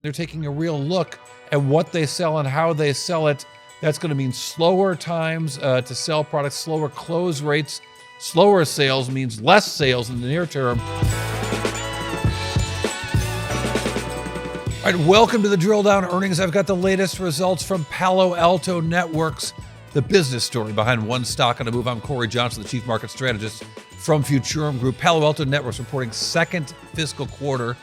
They're taking a real look at what they sell and how they sell it. That's going to mean slower times to sell products, slower close rates. Slower sales means less sales in the near term. All right, welcome to the Drill Down Earnings. I've got the latest results from Palo Alto Networks, the business story behind one stock on a move. I'm Corey Johnson, the Chief Market Strategist from Futurum Group. Palo Alto Networks reporting second fiscal quarter,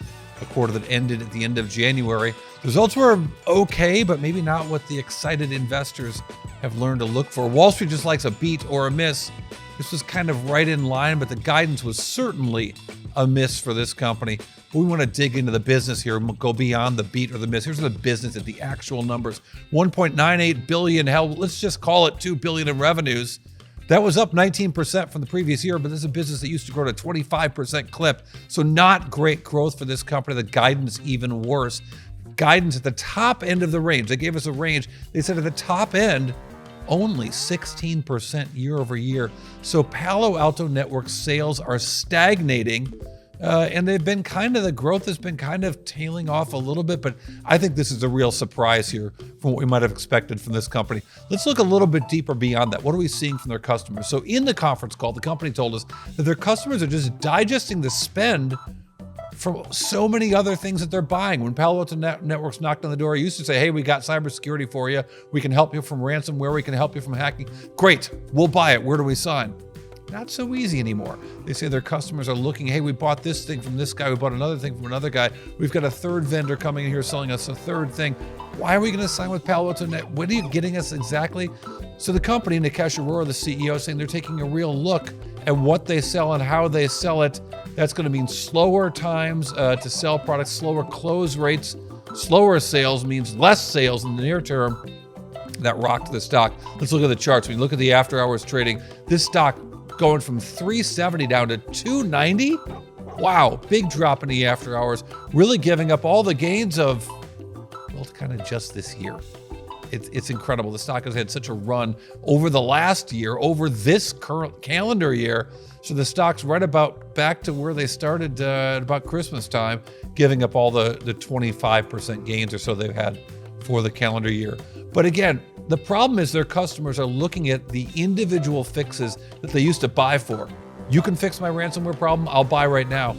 a quarter that ended at the end of January. The results were okay, but maybe not what the excited investors have learned to look for. Wall Street just likes a beat or a miss. This was kind of right in line, but the guidance was certainly a miss for this company. We want to dig into the business here and go beyond the beat or the miss. Here's the business at the actual numbers. 1.98 billion, hell, let's just call it 2 billion in revenues. That was up 19% from the previous year, but this is a business that used to grow at a 25% clip. So not great growth for this company. The guidance even worse. Guidance at the top end of the range. They gave us a range. They said at the top end, only 16% year over year. So Palo Alto Networks sales are stagnating. And the growth has been kind of tailing off a little bit, but I think this is a real surprise here from what we might have expected from this company. Let's look a little bit deeper beyond that. What are we seeing from their customers? So in the conference call, the company told us that their customers are just digesting the spend from so many other things that they're buying. When Palo Alto Networks knocked on the door, it used to say, hey, we got cybersecurity for you. We can help you from ransomware. We can help you from hacking. Great, we'll buy it. Where do we sign? Not so easy anymore. They say their customers are looking, hey, we bought this thing from this guy, we bought another thing from another guy. We've got a third vendor coming in here selling us a third thing. Why are we going to sign with Palo Alto Net? What are you getting us exactly? So the company, Nikesh Arora, the CEO, saying they're taking a real look at what they sell and how they sell it. That's going to mean slower times to sell products, slower close rates. Slower sales means less sales in the near term. That rocked the stock. Let's look at the charts. When you look at the after hours trading, this stock going from 370 down to 290. Wow, big drop in the after hours, really giving up all the gains of, well, kind of just this year. It's incredible. The stock has had such a run over the last year, over this current calendar year. So the stock's right about back to where they started at about Christmas time, giving up all the 25% gains or so they've had for the calendar year. But again, the problem is their customers are looking at the individual fixes that they used to buy for. You can fix my ransomware problem, I'll buy right now.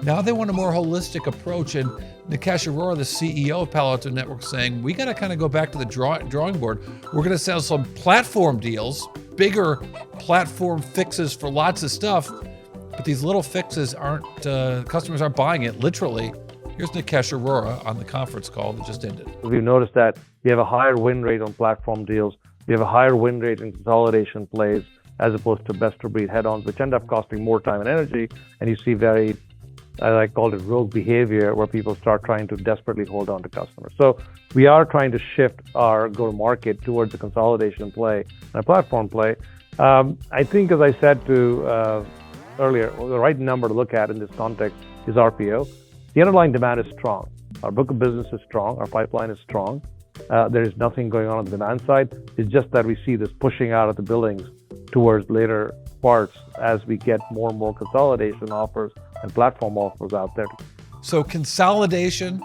Now they want a more holistic approach, and Nikesh Arora, the CEO of Palo Alto Networks, saying, we got to kind of go back to the drawing board. We're going to sell some platform deals, bigger platform fixes for lots of stuff, but these little fixes customers aren't buying it, literally. Here's Nikesh Arora on the conference call that just ended. We've noticed that we have a higher win rate on platform deals. We have a higher win rate in consolidation plays as opposed to best-of-breed head-ons, which end up costing more time and energy. And you see very, I call it rogue behavior, where people start trying to desperately hold on to customers. So we are trying to shift our go-to-market towards a consolidation play and a platform play. I think, as I said to earlier, the right number to look at in this context is RPO. The underlying demand is strong. Our book of business is strong. Our pipeline is strong. There is nothing going on the demand side. It's just that we see this pushing out of the billings towards later parts as we get more and more consolidation offers and platform offers out there. So consolidation,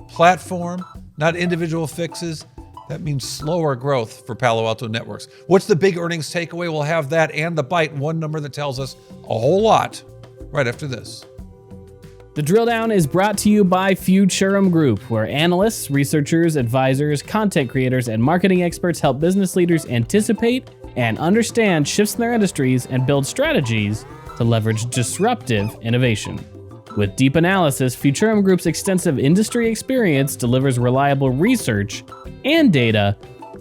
platform, not individual fixes. That means slower growth for Palo Alto Networks. What's the big earnings takeaway? We'll have that and the bite, one number that tells us a whole lot right after this. The Drill Down is brought to you by Futurum Group, where analysts, researchers, advisors, content creators, and marketing experts help business leaders anticipate and understand shifts in their industries and build strategies to leverage disruptive innovation. With deep analysis, Futurum Group's extensive industry experience delivers reliable research and data,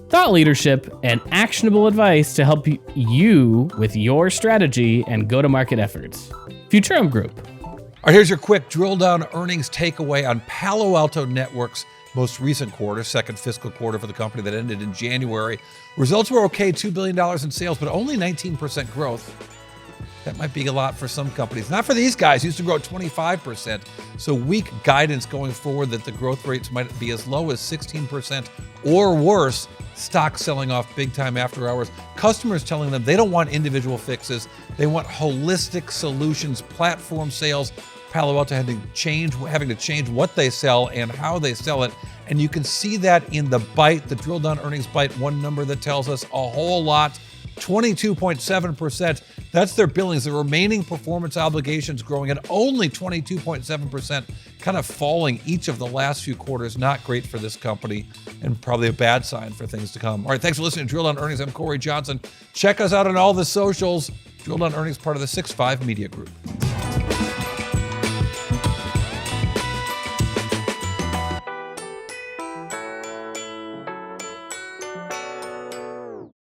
thought leadership, and actionable advice to help you with your strategy and go-to-market efforts. Futurum Group. All right, here's your quick drill down earnings takeaway on Palo Alto Networks' most recent quarter, second fiscal quarter for the company that ended in January. Results were okay, $2 billion in sales, but only 19% growth. That might be a lot for some companies. Not for these guys, used to grow at 25%. So weak guidance going forward that the growth rates might be as low as 16% or worse. Stock selling off big time after hours. Customers telling them they don't want individual fixes. They want holistic solutions, platform sales. Palo Alto having to change what they sell and how they sell it. And you can see that in the bite, the drill down earnings bite, one number that tells us a whole lot. 22.7%. That's their billings. The remaining performance obligations growing at only 22.7%, kind of falling each of the last few quarters. Not great for this company and probably a bad sign for things to come. All right, thanks for listening to Drill Down Earnings. I'm Corey Johnson. Check us out on all the socials. Drill Down Earnings, part of the 6.5 Media Group.